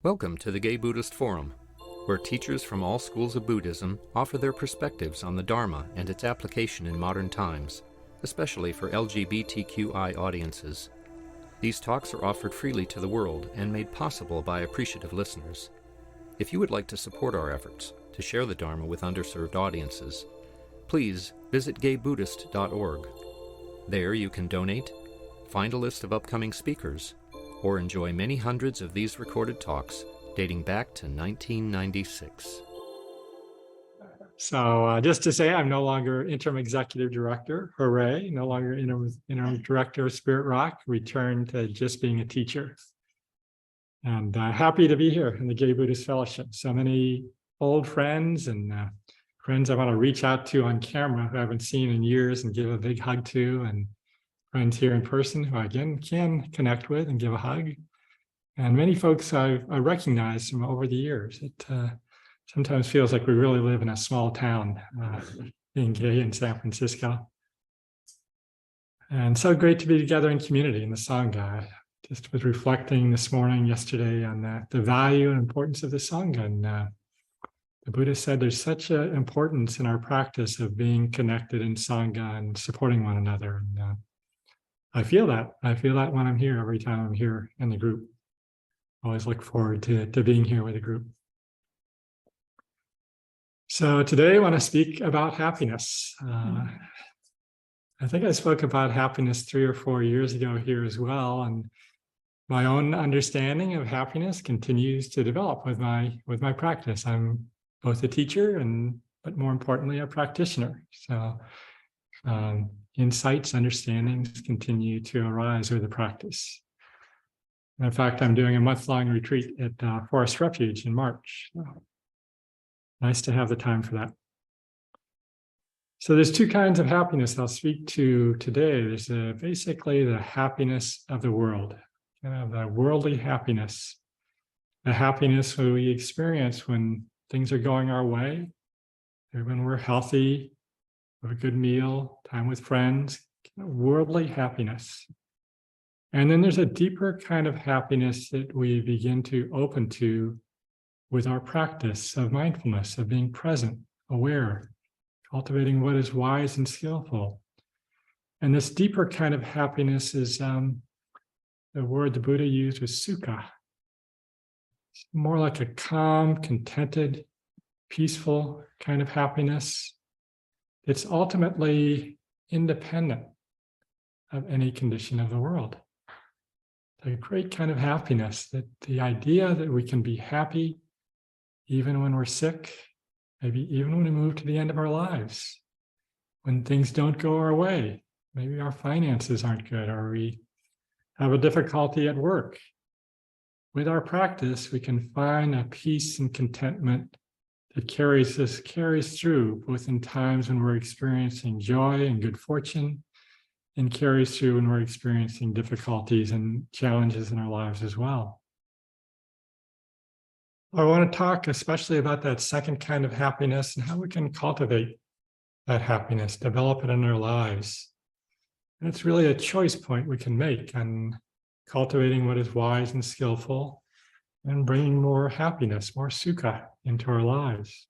Welcome to the Gay Buddhist Forum, where teachers from all schools of Buddhism offer their perspectives on the Dharma and its application in modern times, especially for LGBTQI audiences. These talks are offered freely to the world and made possible by appreciative listeners. If you would like to support our efforts to share the Dharma with underserved audiences, please visit gaybuddhist.org. There you can donate, find a list of upcoming speakers, or enjoy many hundreds of these recorded talks dating back to 1996. So just to say, I'm no longer interim executive director, hooray, no longer interim director of Spirit Rock, returned to just being a teacher. And happy to be here in the Gay Buddhist Fellowship. So many old friends and friends I want to reach out to on camera who I haven't seen in years and give a big hug to, and friends here in person who I again can connect with and give a hug. And many folks I recognize from over the years. It sometimes feels like we really live in a small town, being gay in San Francisco. And so great to be together in community in the Sangha. I just was reflecting this morning, yesterday, on the value and importance of the Sangha. And the Buddha said there's such an importance in our practice of being connected in Sangha and supporting one another. And I feel that. I feel that when I'm here, every time I'm here in the group. I always look forward to being here with a group. So today I want to speak about happiness. I think I spoke about happiness 3 or 4 years ago here as well, and my own understanding of happiness continues to develop with my practice. I'm both a teacher but more importantly, a practitioner. So insights, understandings continue to arise with the practice. In fact, I'm doing a month-long retreat at Forest Refuge in March. So nice to have the time for that. So there's 2 kinds of happiness I'll speak to today. There's basically the happiness of the world, the worldly happiness, the happiness that we experience when things are going our way, when we're healthy, have a good meal, time with friends, worldly happiness. And then there's a deeper kind of happiness that we begin to open to with our practice of mindfulness, of being present, aware, cultivating what is wise and skillful. And this deeper kind of happiness is the word the Buddha used was sukkah. It's more like a calm, contented, peaceful kind of happiness. It's ultimately independent of any condition of the world. A great kind of happiness, that the idea that we can be happy even when we're sick, maybe even when we move to the end of our lives, when things don't go our way, maybe our finances aren't good, or we have a difficulty at work. With our practice, we can find a peace and contentment that carries through, both in times when we're experiencing joy and good fortune, and carries through when we're experiencing difficulties and challenges in our lives as well. I want to talk especially about that second kind of happiness and how we can cultivate that happiness, develop it in our lives. And it's really a choice point we can make on cultivating what is wise and skillful and bringing more happiness, more sukkah into our lives.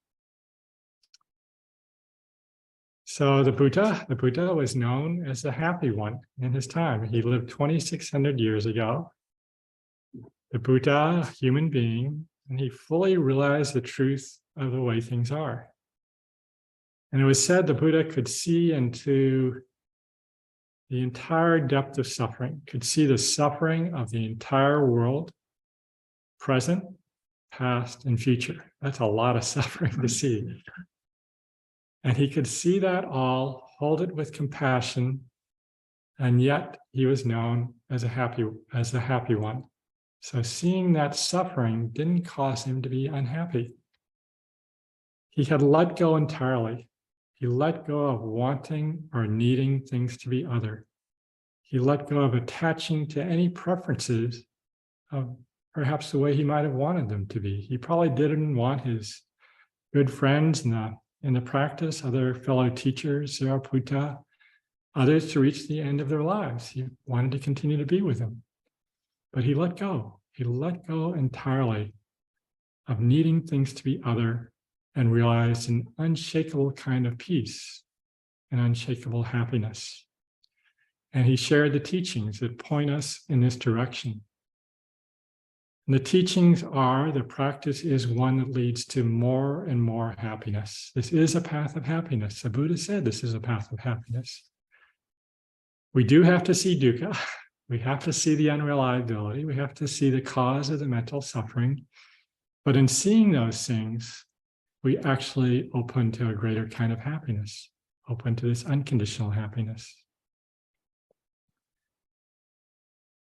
So the Buddha was known as the happy one in his time. He lived 2,600 years ago. The Buddha, a human being, and he fully realized the truth of the way things are. And it was said the Buddha could see into the entire depth of suffering, could see the suffering of the entire world, present, past, and future. That's a lot of suffering to see. And he could see that all, hold it with compassion, and yet he was known as the happy one. So seeing that suffering didn't cause him to be unhappy. He had let go entirely. He let go of wanting or needing things to be other. He let go of attaching to any preferences of perhaps the way he might have wanted them to be. He probably didn't want his good friends in the practice, other fellow teachers, Sariputta, others to reach the end of their lives. He wanted to continue to be with them. But he let go. He let go entirely of needing things to be other and realized an unshakable kind of peace, an unshakable happiness. And he shared the teachings that point us in this direction. And the teachings are, the practice is one that leads to more and more happiness. This is a path of happiness. The Buddha said this is a path of happiness. We do have to see dukkha. We have to see the unreliability. We have to see the cause of the mental suffering. But in seeing those things, we actually open to a greater kind of happiness, open to this unconditional happiness.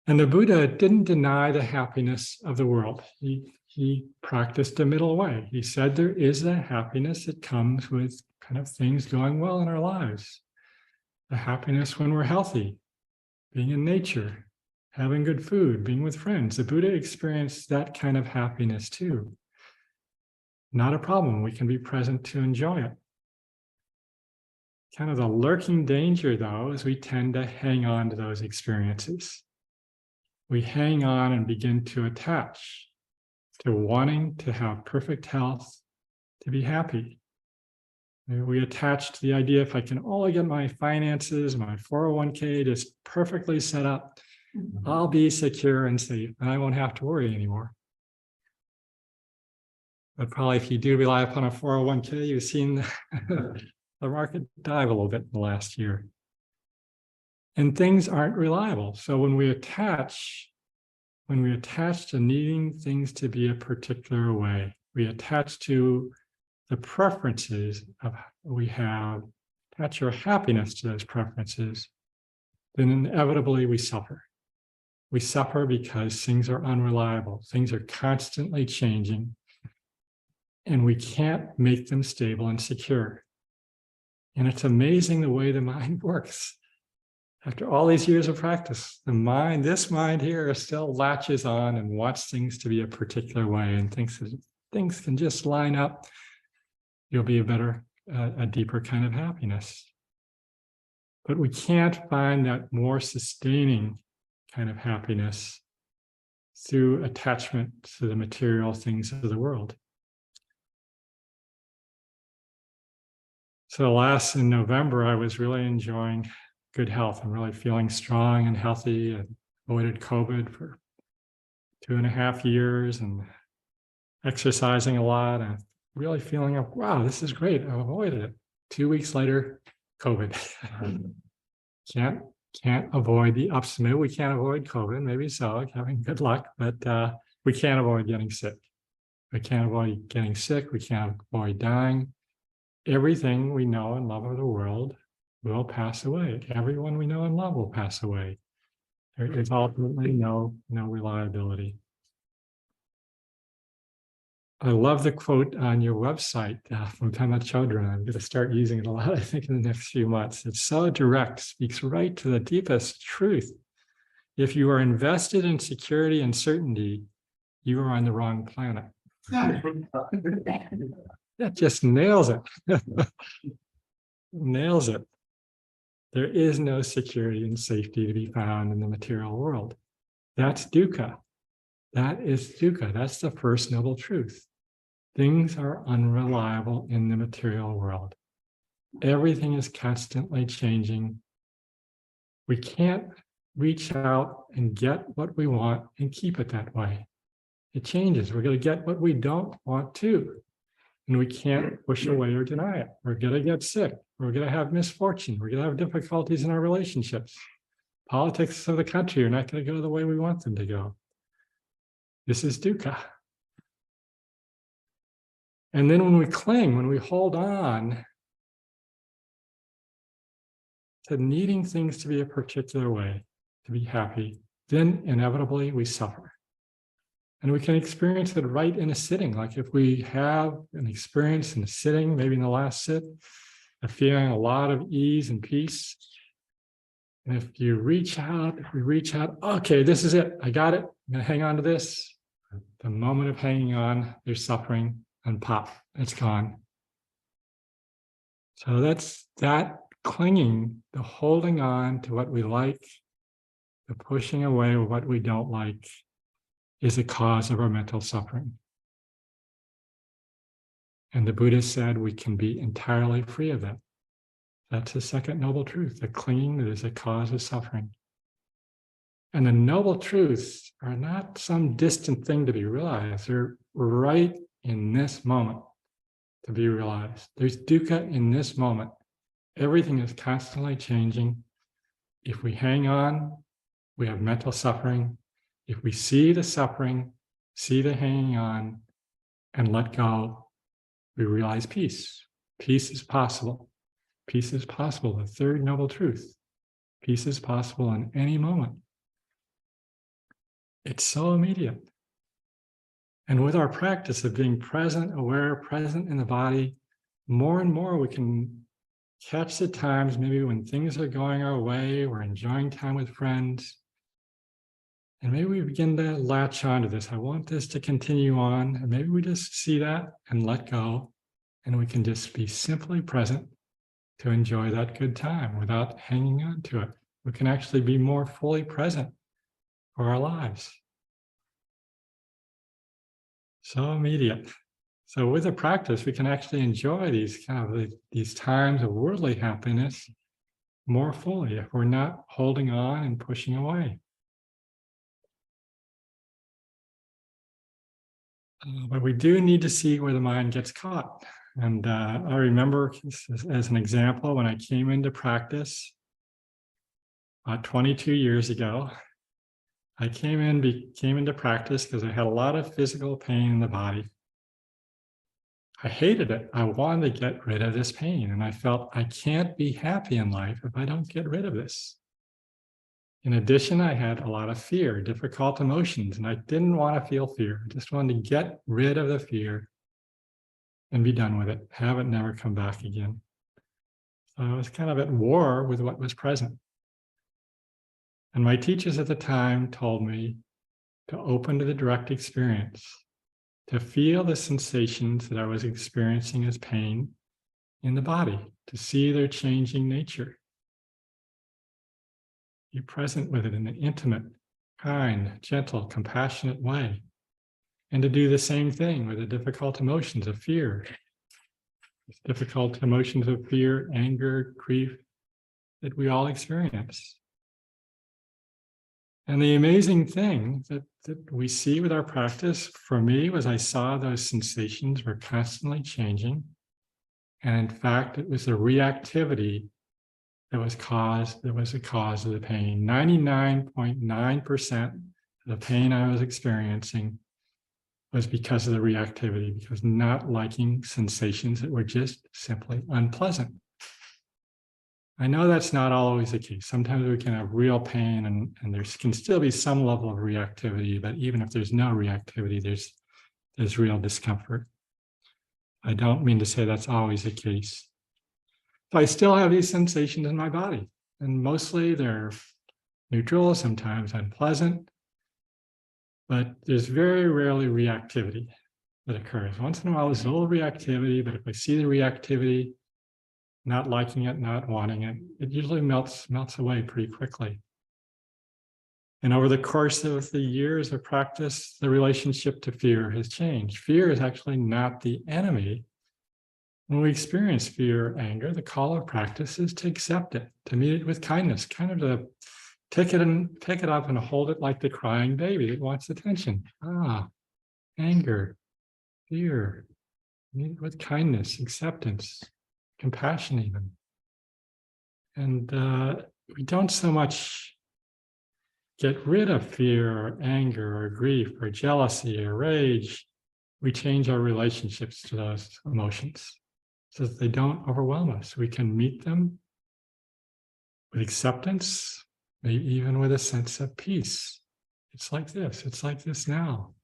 And the Buddha didn't deny the happiness of the world. He practiced a middle way. He said there is a happiness that comes with kind of things going well in our lives. The happiness when we're healthy, being in nature, having good food, being with friends. The Buddha experienced that kind of happiness too. Not a problem. We can be present to enjoy it. Kind of the lurking danger, though, is we tend to hang on to those experiences. We hang on and begin to attach to wanting to have perfect health, to be happy. We attach to the idea, if I can only get my finances, my 401k just perfectly set up, I'll be secure and safe, and I won't have to worry anymore. But probably if you do rely upon a 401k, you've seen the market dive a little bit in the last year. And things aren't reliable. So when we attach to needing things to be a particular way, we attach to the preferences of we have, attach our happiness to those preferences, then inevitably we suffer. We suffer because things are unreliable. Things are constantly changing, and we can't make them stable and secure. And it's amazing the way the mind works. After all these years of practice, this mind here still latches on and wants things to be a particular way and thinks that things can just line up. You'll be a deeper kind of happiness. But we can't find that more sustaining kind of happiness through attachment to the material things of the world. So in November, I was really enjoying good health. I'm really feeling strong and healthy. I avoided COVID for 2.5 years and exercising a lot and really feeling like, wow, this is great. I avoided it. 2 weeks later, COVID. Can't avoid the ups. Maybe we can't avoid COVID, maybe so, having good luck, but we can't avoid getting sick. We can't avoid getting sick. We can't avoid dying. Everything we know and love of the world will pass away. Everyone we know and love will pass away. There is ultimately no reliability. I love the quote on your website from Pema Chodron. I'm going to start using it a lot, I think, in the next few months. It's so direct, speaks right to the deepest truth. If you are invested in security and certainty, you are on the wrong planet. That just nails it. Nails it. There is no security and safety to be found in the material world. That's dukkha. That is dukkha. That's the first noble truth. Things are unreliable in the material world. Everything is constantly changing. We can't reach out and get what we want and keep it that way. It changes. We're going to get what we don't want to. And we can't push away or deny it. We're going to get sick. We're going to have misfortune. We're going to have difficulties in our relationships. Politics of the country are not going to go the way we want them to go. This is dukkha. And then when we cling, when we hold on to needing things to be a particular way, to be happy, then inevitably we suffer. And we can experience it right in a sitting. Like if we have an experience in a sitting, maybe in the last sit, of feeling a lot of ease and peace. And if we reach out, okay, this is it. I got it. I'm going to hang on to this. The moment of hanging on, there's suffering, and pop, it's gone. So that's that clinging, the holding on to what we like, the pushing away of what we don't like, is a cause of our mental suffering. And the Buddha said we can be entirely free of that. That's the second noble truth, the clinging that is a cause of suffering. And the noble truths are not some distant thing to be realized. They're right in this moment to be realized. There's dukkha in this moment. Everything is constantly changing. If we hang on, we have mental suffering. If we see the suffering, see the hanging on, and let go, we realize peace. Peace is possible. Peace is possible, the third noble truth. Peace is possible in any moment. It's so immediate. And with our practice of being present, aware, present in the body, more and more we can catch the times maybe when things are going our way, we're enjoying time with friends, and maybe we begin to latch onto this. I want this to continue on, and maybe we just see that and let go, and we can just be simply present to enjoy that good time without hanging on to it. We can actually be more fully present for our lives. So immediate. So with the practice, we can actually enjoy these times of worldly happiness more fully if we're not holding on and pushing away. But we do need to see where the mind gets caught. And I remember, as an example, when I came into practice 22 years ago, I came into practice because I had a lot of physical pain in the body. I hated it. I wanted to get rid of this pain. And I felt I can't be happy in life if I don't get rid of this. In addition, I had a lot of fear, difficult emotions, and I didn't want to feel fear. I just wanted to get rid of the fear and be done with it, have it never come back again. So I was kind of at war with what was present. And my teachers at the time told me to open to the direct experience, to feel the sensations that I was experiencing as pain in the body, to see their changing nature. Be present with it in an intimate, kind, gentle, compassionate way. And to do the same thing with the difficult emotions of fear. Difficult emotions of fear, anger, grief that we all experience. And the amazing thing that we see with our practice, for me, was I saw those sensations were constantly changing. And in fact, it was the reactivity that was the cause of the pain. 99.9% of the pain I was experiencing was because of the reactivity, because not liking sensations that were just simply unpleasant. I know that's not always the case. Sometimes we can have real pain and there can still be some level of reactivity, but even if there's no reactivity, there's real discomfort. I don't mean to say that's always the case. So I still have these sensations in my body, and mostly they're neutral, sometimes unpleasant, but there's very rarely reactivity that occurs. Once in a while, there's a little reactivity, but if I see the reactivity, not liking it, not wanting it, it usually melts away pretty quickly. And over the course of the years of practice, the relationship to fear has changed. Fear is actually not the enemy. When we experience fear or anger, the call of practice is to accept it, to meet it with kindness, kind of to pick it up and hold it like the crying baby that wants attention. Anger, fear, meet it with kindness, acceptance, compassion even. And we don't so much get rid of fear or anger or grief or jealousy or rage. We change our relationships to those emotions so that they don't overwhelm us. We can meet them with acceptance, maybe even with a sense of peace. It's like this now.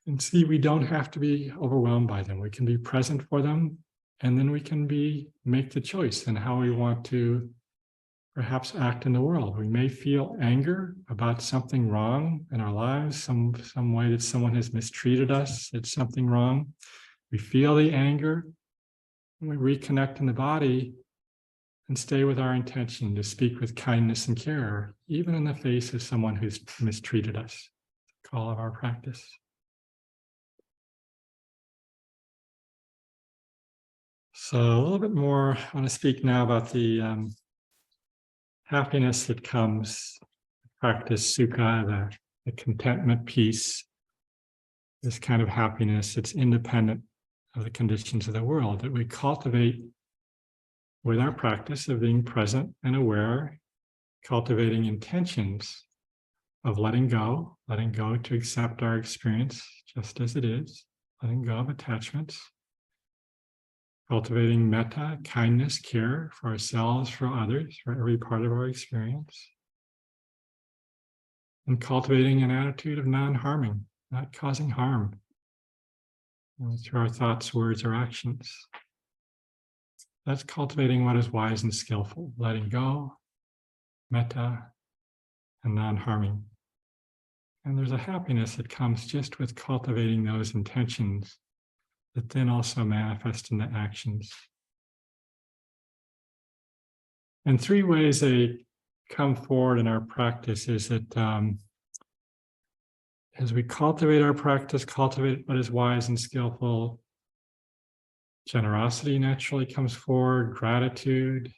And see, we don't have to be overwhelmed by them. We can be present for them, and then we can make the choice in how we want to perhaps act in the world. We may feel anger about something wrong in our lives, some way that someone has mistreated us, it's something wrong. We feel the anger, and we reconnect in the body and stay with our intention to speak with kindness and care, even in the face of someone who's mistreated us. The call of our practice. So a little bit more, I want to speak now about the happiness that comes, practice sukkah, the contentment piece, this kind of happiness that's independent of the conditions of the world, that we cultivate with our practice of being present and aware, cultivating intentions of letting go to accept our experience just as it is, letting go of attachments, cultivating metta, kindness, care for ourselves, for others, for every part of our experience, and cultivating an attitude of non-harming, not causing harm through our thoughts, words, or actions. That's cultivating what is wise and skillful, letting go, metta, and non-harming. And there's a happiness that comes just with cultivating those intentions that then also manifest in the actions. And three ways they come forward in our practice is that as we cultivate our practice, cultivate what is wise and skillful, generosity naturally comes forward, gratitude,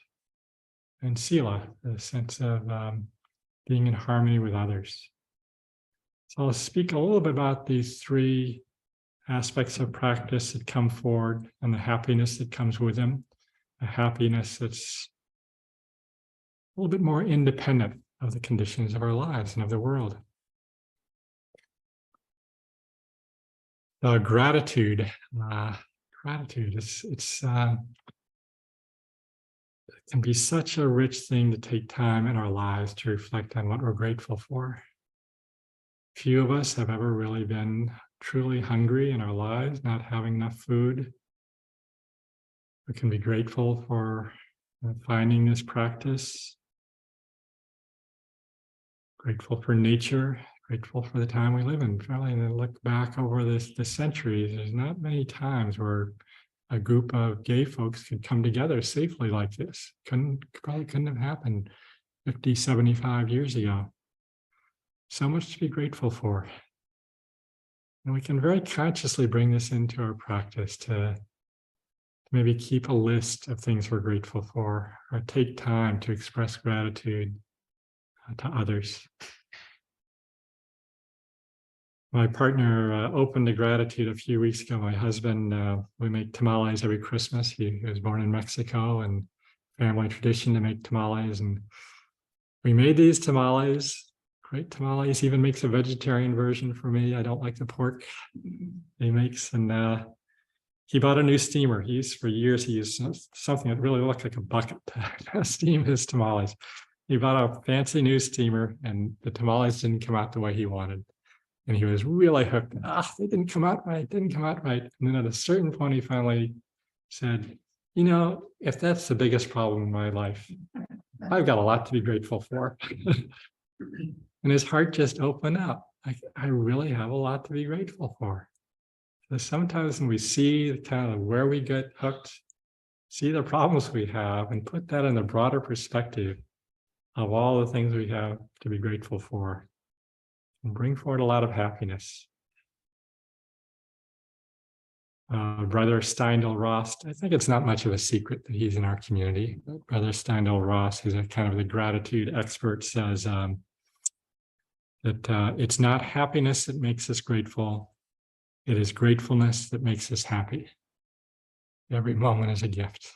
and sila, the sense of being in harmony with others. So I'll speak a little bit about these three aspects of practice that come forward and the happiness that comes with them, a happiness that's a little bit more independent of the conditions of our lives and of the world. Gratitude. Gratitude. It can be such a rich thing to take time in our lives to reflect on what we're grateful for. Few of us have ever really been truly hungry in our lives, not having enough food. We can be grateful for finding this practice, grateful for nature, grateful for the time we live in. Probably to look back over the centuries, there's not many times where a group of gay folks could come together safely like this. Probably couldn't have happened 50, 75 years ago. So much to be grateful for. And we can very consciously bring this into our practice to maybe keep a list of things we're grateful for, or take time to express gratitude to others. My partner opened to gratitude a few weeks ago. My husband, we make tamales every Christmas. He was born in Mexico, and family tradition to make tamales. And we made these tamales. Great tamales. He even makes a vegetarian version for me. I don't like the pork he makes. And he bought a new steamer. For years, he used something that really looked like a bucket to steam his tamales. He bought a fancy new steamer, and the tamales didn't come out the way he wanted. And he was really hooked. They didn't come out right, And then at a certain point, he finally said, if that's the biggest problem in my life, I've got a lot to be grateful for. And his heart just opened up. I really have a lot to be grateful for. So sometimes when we see kind of where we get hooked, see the problems we have, and put that in the broader perspective of all the things we have to be grateful for, and bring forward a lot of happiness. Brother Steindl Ross, I think it's not much of a secret that he's in our community. But Brother Steindl Ross, who's a kind of the gratitude expert, says that it's not happiness that makes us grateful. It is gratefulness that makes us happy. Every moment is a gift.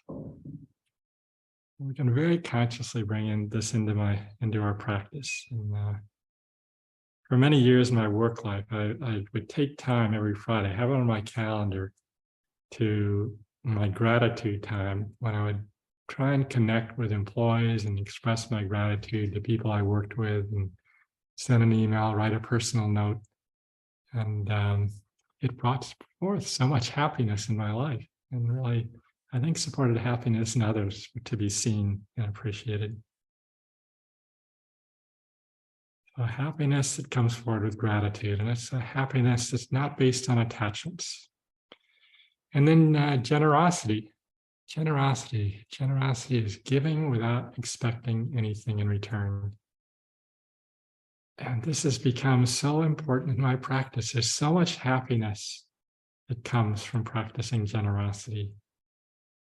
We can very consciously bring this into our practice. And for many years in my work life, I would take time every Friday, have it on my calendar, to my gratitude time, when I would try and connect with employees and express my gratitude to people I worked with, and send an email, write a personal note. And it brought forth so much happiness in my life, and really, I think, supported happiness in others to be seen and appreciated. A happiness that comes forward with gratitude, and it's a happiness that's not based on attachments. And then generosity. Generosity is giving without expecting anything in return. And this has become so important in my practice. There's so much happiness that comes from practicing generosity.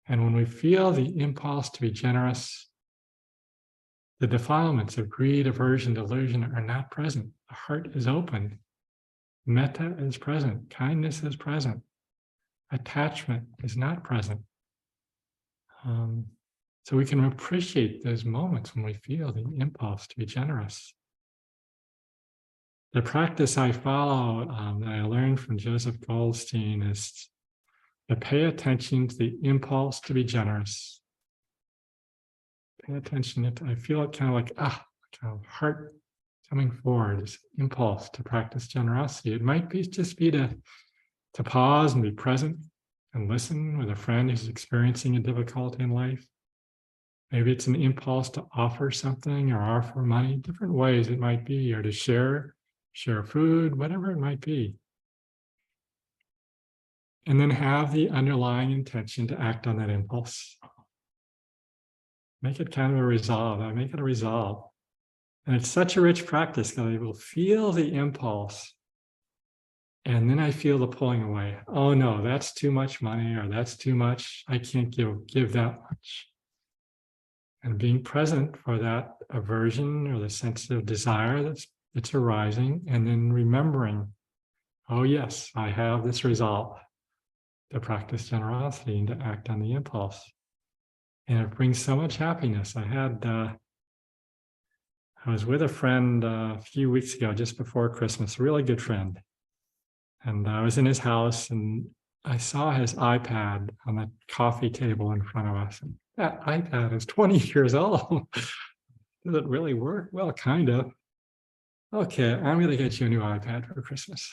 And when we feel the impulse to be generous, the defilements of greed, aversion, delusion are not present. The heart is open. Metta is present. Kindness is present. Attachment is not present. So we can appreciate those moments when we feel the impulse to be generous. The practice I follow that I learned from Joseph Goldstein is to pay attention to the impulse to be generous. Pay attention. I feel it kind of like, kind of heart coming forward, this impulse to practice generosity. It might be just be to pause and be present and listen with a friend who's experiencing a difficulty in life. Maybe it's an impulse to offer something or offer money, different ways it might be, or to share food, whatever it might be. And then have the underlying intention to act on that impulse. Make it kind of a resolve. I make it a resolve. And it's such a rich practice because I will feel the impulse. And then I feel the pulling away. Oh no, that's too much money, or that's too much. I can't give that much. And being present for that aversion or the sense of desire that's arising, and then remembering, oh yes, I have this resolve to practice generosity and to act on the impulse. And it brings so much happiness. I was with a friend a few weeks ago, just before Christmas, a really good friend. And I was in his house and I saw his iPad on the coffee table in front of us. And that iPad is 20 years old. Does it really work? Well, kind of. Okay, I'm going to get you a new iPad for Christmas.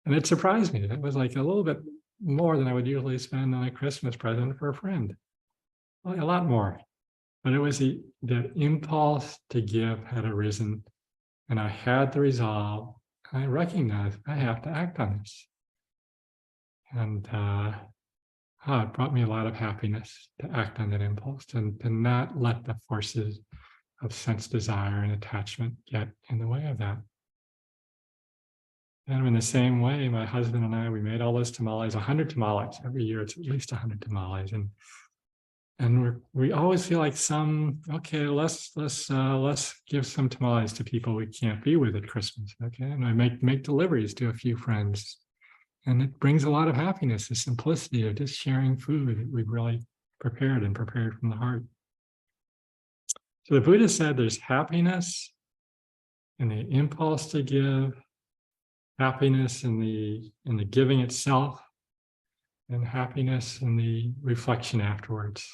And it surprised me. It was like a little bit more than I would usually spend on a Christmas present for a friend. Well, a lot more. But it was the impulse to give had arisen. And I had the resolve. I recognized I have to act on this. And it brought me a lot of happiness to act on that impulse and to not let the forces of sense desire and attachment get in the way of that. And in the same way, my husband and I, we made all those tamales, 100 tamales. Every year it's at least 100 tamales. And we always feel like let's give some tamales to people we can't be with at Christmas. Okay. And I make deliveries to a few friends. And it brings a lot of happiness, the simplicity of just sharing food that we've really prepared from the heart. So the Buddha said there's happiness in the impulse to give, happiness in the giving itself, and happiness in the reflection afterwards.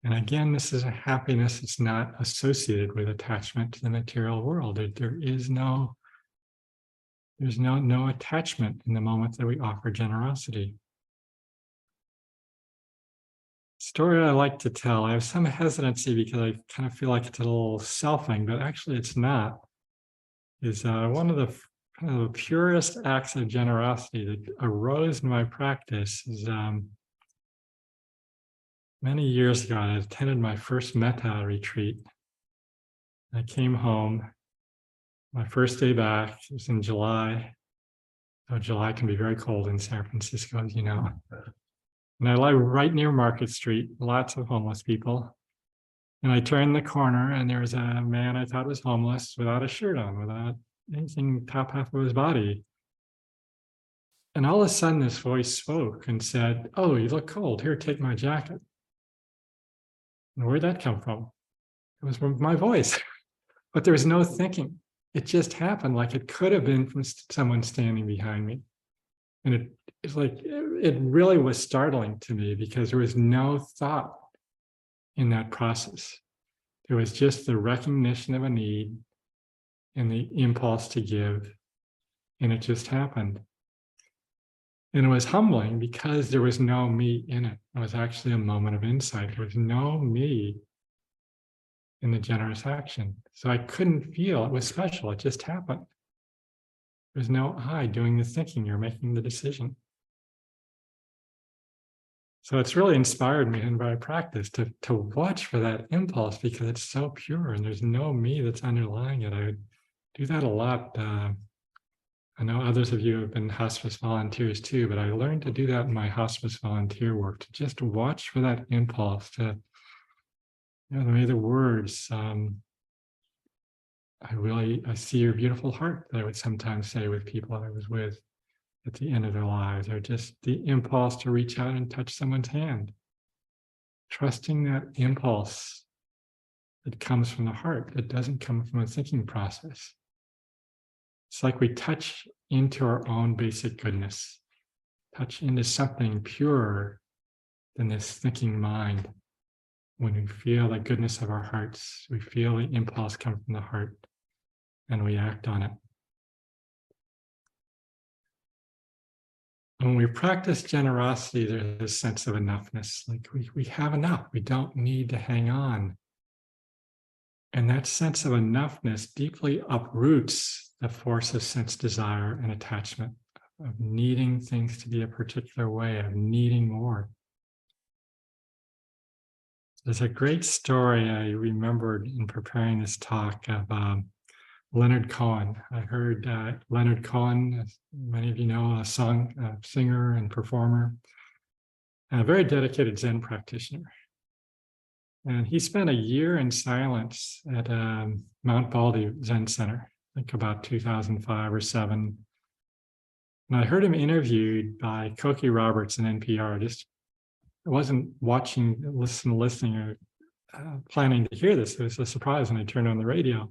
And again, this is a happiness that's not associated with attachment to the material world. There's no attachment in the moment that we offer generosity. Story I like to tell, I have some hesitancy because I kind of feel like it's a little selfing, but actually it's not, is one of the kind of the purest acts of generosity that arose in my practice is many years ago. I attended my first Metta retreat. I came home. My first day back was in July. So July can be very cold in San Francisco, as you know. And I live right near Market Street, lots of homeless people. And I turned the corner and there was a man I thought was homeless without a shirt on, without anything top half of his body. And all of a sudden this voice spoke and said, "Oh, you look cold. Here, take my jacket." And where'd that come from? It was from my voice, but there was no thinking. It just happened, like it could have been from someone standing behind me. And it's like, it really was startling to me because there was no thought in that process. There was just the recognition of a need and the impulse to give, and it just happened. And it was humbling because there was no me in it. It was actually a moment of insight. There was no me in the generous action. So I couldn't feel it was special. It just happened. There's no I doing the thinking or making the decision. So it's really inspired me in my practice to watch for that impulse because it's so pure and there's no me that's underlying it. I would do that a lot I know others of you have been hospice volunteers too, but I learned to do that in my hospice volunteer work, to just watch for that impulse to, the way the words, I see your beautiful heart, that I would sometimes say with people I was with at the end of their lives, or just the impulse to reach out and touch someone's hand. Trusting that impulse that comes from the heart, that doesn't come from a thinking process. It's like we touch into our own basic goodness, touch into something purer than this thinking mind. When we feel the goodness of our hearts, we feel the impulse come from the heart, and we act on it. When we practice generosity, there's a sense of enoughness, like we have enough, we don't need to hang on. And that sense of enoughness deeply uproots the force of sense desire and attachment, of needing things to be a particular way, of needing more. There's a great story I remembered in preparing this talk of Leonard Cohen. I heard Leonard Cohen, as many of you know, a singer and performer, and a very dedicated Zen practitioner. And he spent a year in silence at Mount Baldy Zen Center, I think about 2005 or 7. And I heard him interviewed by Cokie Roberts in NPR. I wasn't listening, or planning to hear this. It was a surprise when I turned on the radio.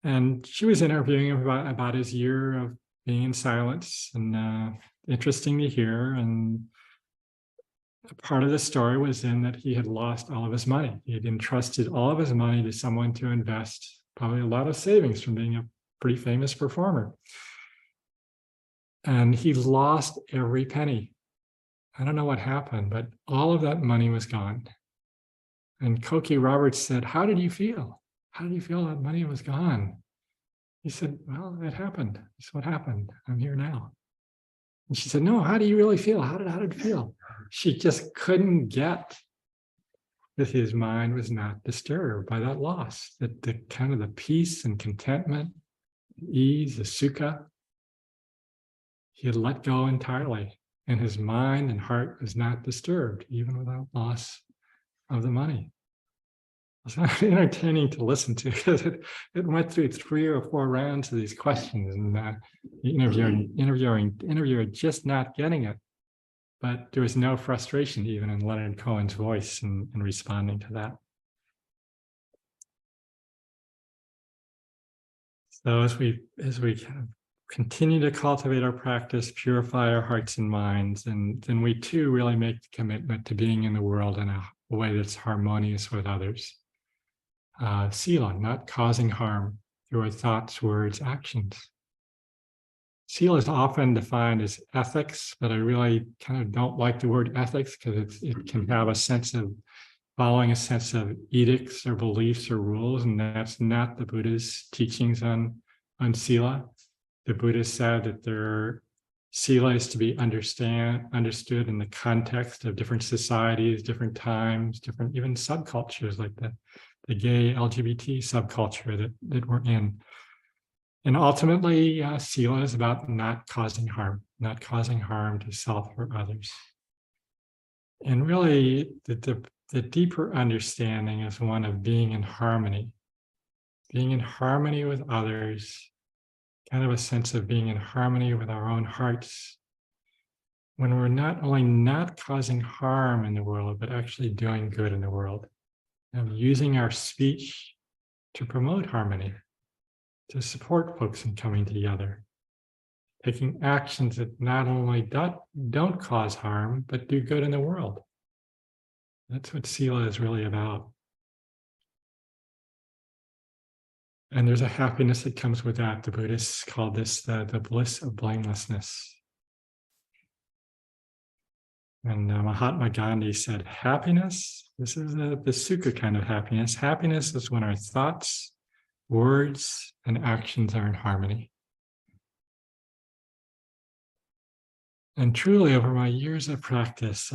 And she was interviewing him about his year of being in silence, and interesting to hear. And part of the story was in that he had lost all of his money. He had entrusted all of his money to someone to invest, probably a lot of savings from being a pretty famous performer. And he lost every penny. I don't know what happened, but all of that money was gone. And Cokie Roberts said, "How did you feel? How did you feel that money was gone?" He said, "Well, it happened. It's what happened. I'm here now." And she said, "No, how do you really feel? How did it feel?" She just couldn't get that his mind was not disturbed by that loss, that the kind of the peace and contentment, ease, the sukkah, he had let go entirely, and his mind and heart was not disturbed, even without loss of the money. It's not entertaining to listen to, because it went through 3 or 4 rounds of these questions, and the interviewer just not getting it. But there was no frustration even in Leonard Cohen's voice in responding to that. So as we kind of continue to cultivate our practice, purify our hearts and minds, and then we too really make the commitment to being in the world in a way that's harmonious with others. Sila, not causing harm through our thoughts, words, actions. Sila is often defined as ethics, but I really kind of don't like the word ethics, because it can have a sense of following a sense of edicts or beliefs or rules, and that's not the Buddha's teachings on Sila. The Buddha said that Sila is to be understood in the context of different societies, different times, different even subcultures, like the gay LGBT subculture that we're in. And ultimately, Sila is about not causing harm to self or others. And really, the deeper understanding is one of being in harmony with others, kind of a sense of being in harmony with our own hearts, when we're not only not causing harm in the world, but actually doing good in the world, and using our speech to promote harmony, to support folks in coming together, taking actions that not only don't cause harm, but do good in the world. That's what Sila is really about. And there's a happiness that comes with that. The Buddhists call this the bliss of blamelessness. And Mahatma Gandhi said, happiness, this is the sukkah kind of happiness. Happiness is when our thoughts, words, and actions are in harmony. And truly, over my years of practice,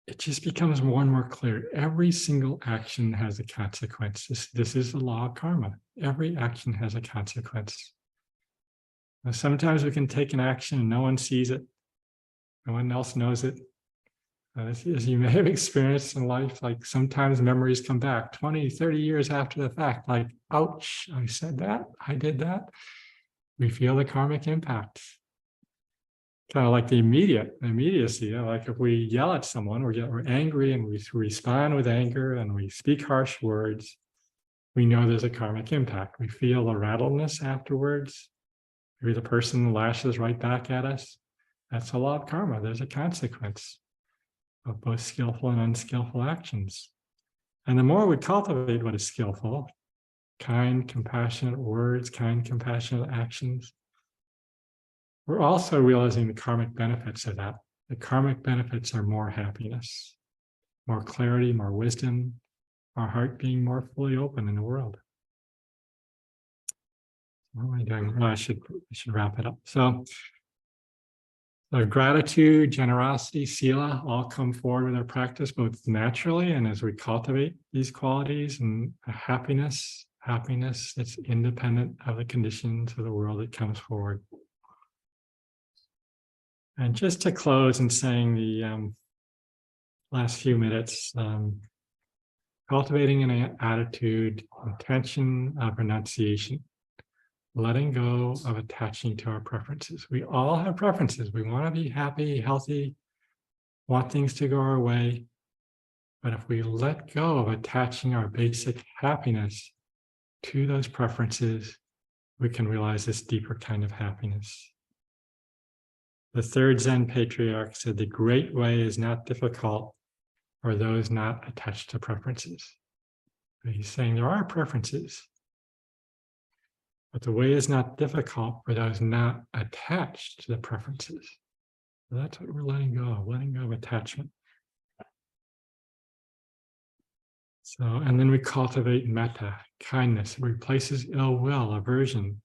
it just becomes more and more clear. Every single action has a consequence. This is the law of karma. Every action has a consequence. Sometimes we can take an action and no one sees it. No one else knows it. As you may have experienced in life, like sometimes memories come back 20, 30 years after the fact, like, ouch, I said that, I did that. We feel the karmic impact. Kind of like the immediacy. Like if we yell at someone, we're angry and we respond with anger and we speak harsh words, we know there's a karmic impact. We feel the rattledness afterwards. Maybe the person lashes right back at us. That's a law of karma. There's a consequence of both skillful and unskillful actions. And the more we cultivate what is skillful, kind, compassionate words, kind, compassionate actions, we're also realizing the karmic benefits of that. The karmic benefits are more happiness, more clarity, more wisdom, our heart being more fully open in the world. What am I doing? Oh, I should wrap it up. So gratitude, generosity, sila all come forward with our practice, both naturally and as we cultivate these qualities, and happiness that's independent of the conditions of the world that comes forward. And just to close and saying the last few minutes, cultivating an attitude, intention of renunciation, letting go of attaching to our preferences. We all have preferences. We want to be happy, healthy, want things to go our way. But if we let go of attaching our basic happiness to those preferences, we can realize this deeper kind of happiness. The third Zen patriarch said, the great way is not difficult for those not attached to preferences. He's saying there are preferences, but the way is not difficult for those not attached to the preferences. So that's what we're letting go of attachment. So, and then we cultivate metta, kindness. It replaces ill will, aversion.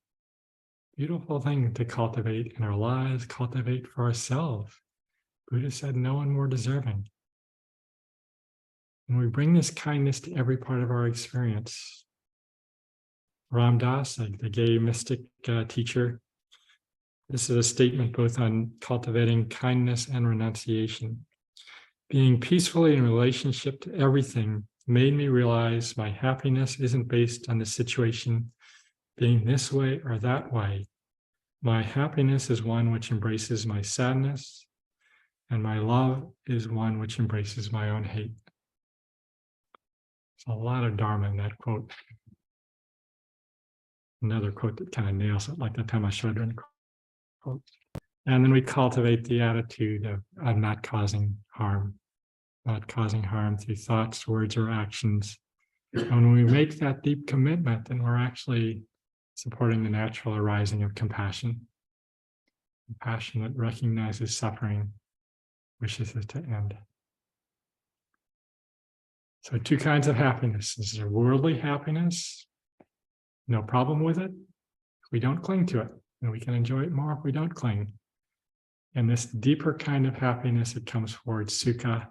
Beautiful thing to cultivate in our lives, cultivate for ourselves. Buddha said, no one more deserving. And we bring this kindness to every part of our experience. Ram Dass, the gay mystic teacher, this is a statement both on cultivating kindness and renunciation. Being peacefully in relationship to everything made me realize my happiness isn't based on the situation being this way or that way. My happiness is one which embraces my sadness, and my love is one which embraces my own hate. There's a lot of Dharma in that quote. Another quote that kind of nails it, like the Pema Chodron quote. And then we cultivate the attitude of not causing harm through thoughts, words, or actions. And when we make that deep commitment, then we're actually supporting the natural arising of compassion. Compassion that recognizes suffering, wishes it to end. So 2 kinds of happiness. This is a worldly happiness, no problem with it. We don't cling to it, and we can enjoy it more if we don't cling. And this deeper kind of happiness that comes forward, sukkah,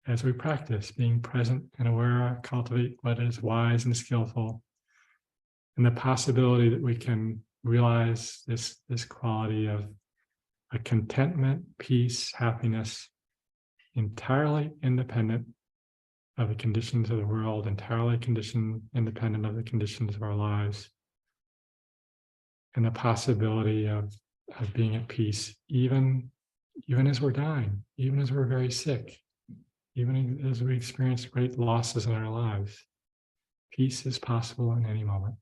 as we practice being present and aware, cultivate what is wise and skillful, and the possibility that we can realize this quality of a contentment, peace, happiness, entirely independent of the conditions of the world, entirely independent of the conditions of our lives, and the possibility of being at peace, even as we're dying, even as we're very sick, even as we experience great losses in our lives. Peace is possible in any moment.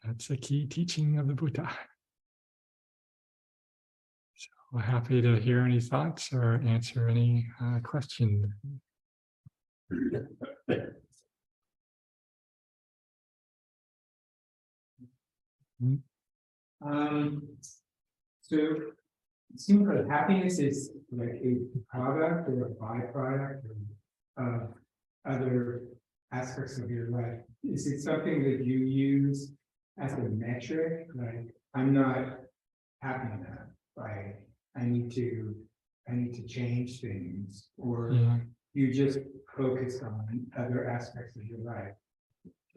That's a key teaching of the Buddha. So we're happy to hear any thoughts or answer any questions. So it seems like happiness is like a product or a byproduct of other aspects of your life. Is it something that you use as a metric? Like, I'm not happy enough. I need to change things, or you just focus on other aspects of your life?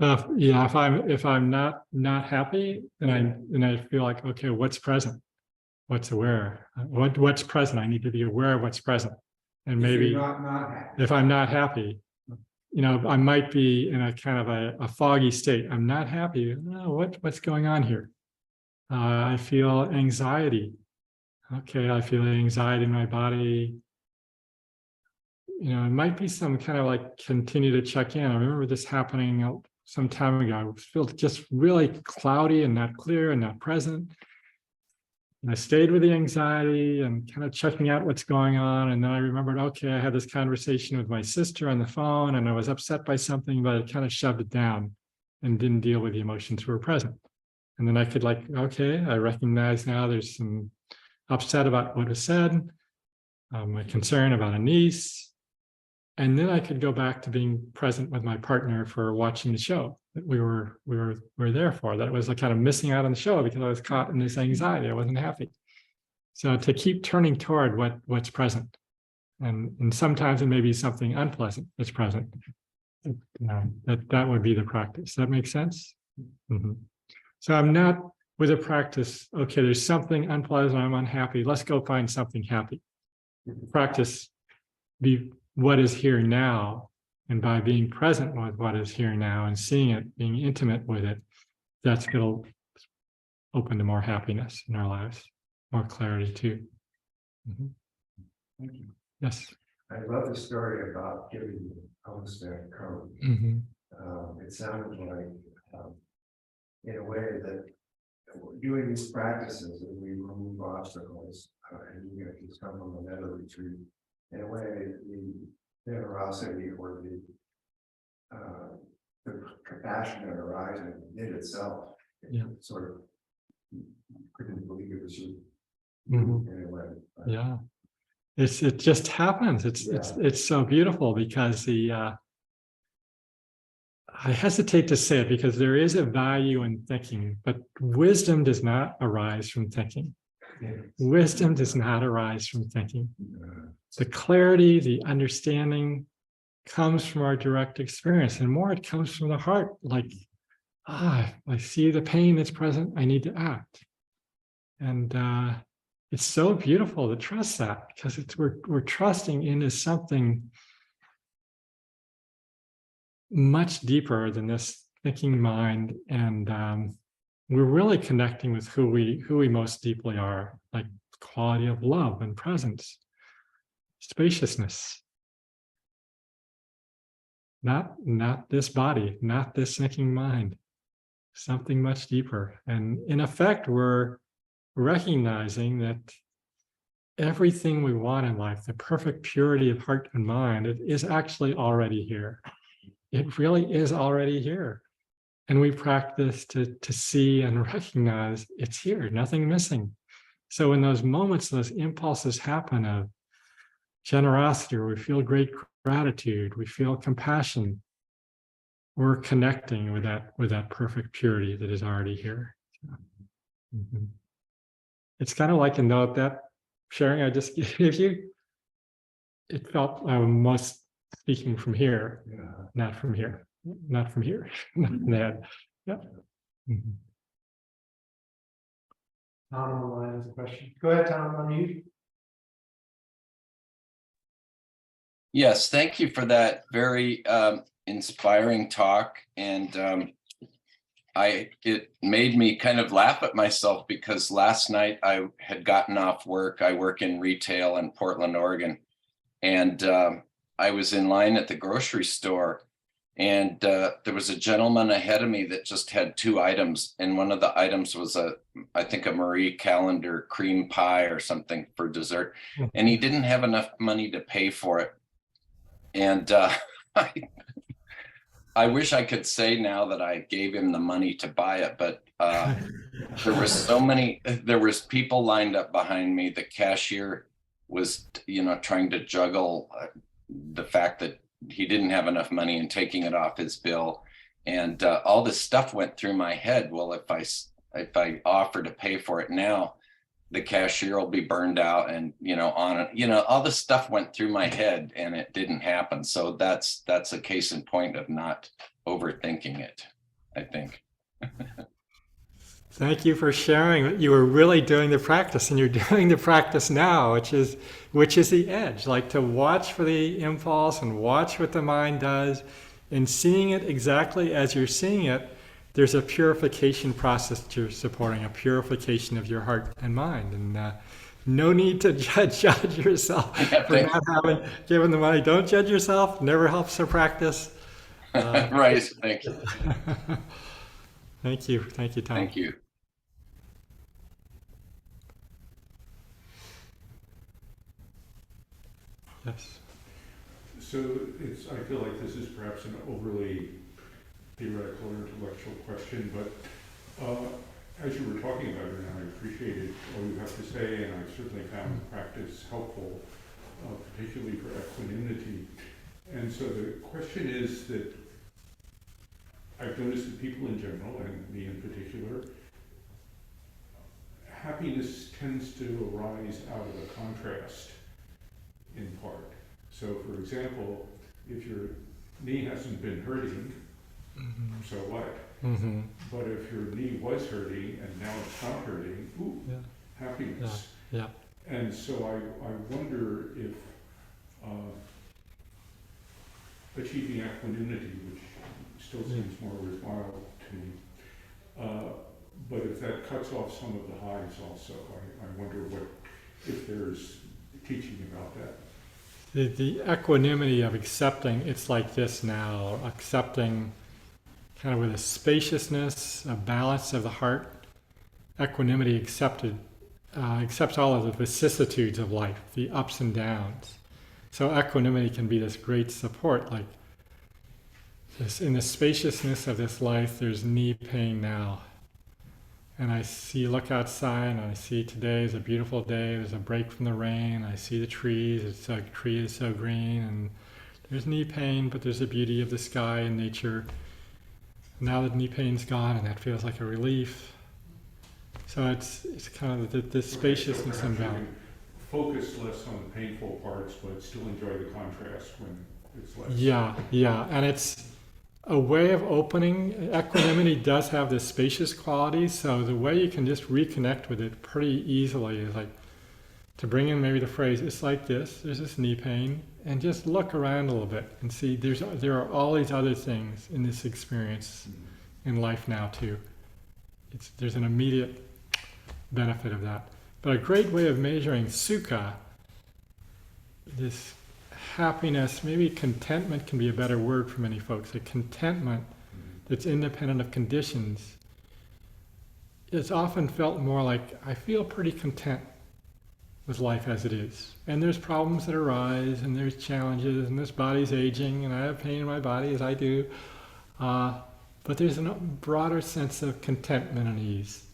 Yeah, if I'm not happy, then I feel like, okay, what's present? What's aware? What's present? I need to be aware of what's present. And maybe not happy. if I'm not happy, I might be in a kind of a foggy state. I'm not happy. Oh, what's going on here? I feel anxiety. Okay, I feel anxiety in my body. It might be some kind of like continue to check in. I remember this happening some time ago. It felt just really cloudy and not clear and not present. And I stayed with the anxiety and kind of checking out what's going on. And then I remembered, okay, I had this conversation with my sister on the phone and I was upset by something, but I kind of shoved it down and didn't deal with the emotions that were present. And then I could okay, I recognize now there's some upset about what was said, a concern about a niece. And then I could go back to being present with my partner for watching the show that we were there for. That was kind of missing out on the show because I was caught in this anxiety. I wasn't happy. So to keep turning toward what's present, and sometimes it may be something unpleasant that's present. That would be the practice. That makes sense. Mm-hmm. So I'm not with a practice. Okay, there's something unpleasant. I'm unhappy. Let's go find something happy. Practice be what is here now, and by being present with what is here now and seeing it, being intimate with it, that's going to open to more happiness in our lives, more clarity too. Mm-hmm. Thank you. Yes. I love the story about giving the homestead code. Mm-hmm. It sounded like, in a way, that doing these practices and we remove obstacles, and you just come from a Metta retreat. In a way, the generosity or the compassionate arising in itself, Yeah. sort of couldn't believe it was you. Mm-hmm. In a way. Yeah, it just happens. It's so beautiful because I hesitate to say it because there is a value in thinking, but wisdom does not arise from thinking. Wisdom does not arise from thinking. The clarity, the understanding comes from our direct experience, and more it comes from the heart. I see the pain that's present, I need to act. And it's so beautiful to trust that because we're trusting into something much deeper than this thinking mind, and we're really connecting with who we most deeply are, like quality of love and presence, spaciousness. Not this body, not this thinking mind, something much deeper. And in effect, we're recognizing that everything we want in life, the perfect purity of heart and mind, it is actually already here. It really is already here. And we practice to see and recognize it's here, nothing missing. So in those moments, those impulses happen of generosity, or we feel great gratitude, we feel compassion, we're connecting with that perfect purity that is already here. Mm-hmm. It's kind of like a note that sharing I just gave you, it felt most speaking from here, not from here, not from here, not from that. Yeah. Mm-hmm. Tom on the line has a question. Go ahead, Tom, unmute. Yes, thank you for that very inspiring talk. And it made me kind of laugh at myself because last night I had gotten off work. I work in retail in Portland, Oregon. And I was in line at the grocery store, and there was a gentleman ahead of me that just had 2 items. And one of the items was I think a Marie Callender cream pie or something for dessert. And he didn't have enough money to pay for it. And I wish I could say now that I gave him the money to buy it, but there was people lined up behind me. The cashier was, trying to juggle the fact that he didn't have enough money and taking it off his bill. And all this stuff went through my head. Well, if I offer to pay for it now, the cashier will be burned out, and all this stuff went through my head and it didn't happen. So that's a case in point of not overthinking it, I think. Thank you for sharing. You were really doing the practice, and you're doing the practice now, which is the edge. Like to watch for the impulse and watch what the mind does, and seeing it exactly as you're seeing it. There's a purification process that you're supporting, a purification of your heart and mind, and no need to judge yourself for not having given the money. Don't judge yourself. Never helps the practice. Right. Thank you. Thank you, Tom. Thank you. Yes. So I feel like this is perhaps an overly theoretical or intellectual question, but as you were talking about it, and I appreciated all you have to say, and I certainly found the practice helpful, particularly for equanimity. And so the question is that I've noticed that people in general, and me in particular, happiness tends to arise out of a contrast in part. So for example, if your knee hasn't been hurting, so what? Mm-hmm. But if your knee was hurting and now it's not hurting, ooh, Yeah. happiness. Yeah. And so I wonder if achieving equanimity, which still seems more worthwhile to me, but if that cuts off some of the highs also, I wonder if there's teaching about that. The equanimity of accepting, it's like this now, accepting kind of with a spaciousness, a balance of the heart. Equanimity accepts all of the vicissitudes of life, the ups and downs. So equanimity can be this great support, like this, in the spaciousness of this life, there's knee pain now. And look outside, and I see today is a beautiful day, there's a break from the rain, I see the trees, the tree is so green, and there's knee pain, but there's the beauty of the sky and nature. Now the knee pain's gone, and that feels like a relief. So it's kind of the spaciousness and balance. Focus less on the painful parts, but still enjoy the contrast when it's less. Yeah, and it's a way of opening. Equanimity does have this spacious quality, so the way you can just reconnect with it pretty easily is like to bring in maybe the phrase, it's like this, there's this knee pain, and just look around a little bit and see there are all these other things in this experience in life now too. There's an immediate benefit of that. But a great way of measuring sukkah, this happiness, maybe contentment can be a better word for many folks. A contentment that's independent of conditions is often felt more like, I feel pretty content with life as it is. And there's problems that arise, and there's challenges, and this body's aging, and I have pain in my body as I do. But there's a broader sense of contentment and ease.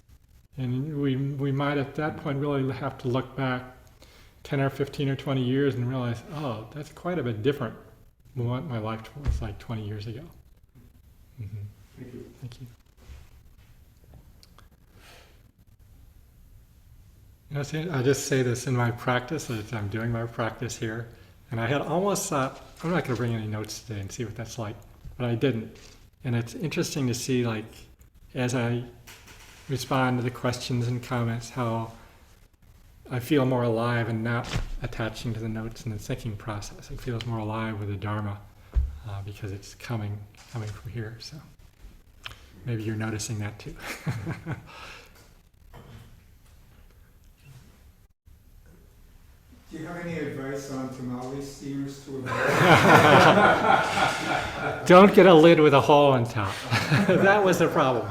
And we might at that point really have to look back 10 or 15 or 20 years and realize, oh, that's quite a bit different than what my life was like 20 years ago. Mm-hmm. Thank you. Thank you. You know, see, I just say this in my practice, as I'm doing my practice here, and I had almost thought, I'm not going to bring any notes today and see what that's like, but I didn't. And it's interesting to see, like, as I respond to the questions and comments, how I feel more alive and not attaching to the notes in the thinking process. It feels more alive with the Dharma because it's coming from here. So maybe you're noticing that too. Do you have any advice on tamale steamers to avoid? Don't get a lid with a hole on top. That was the problem.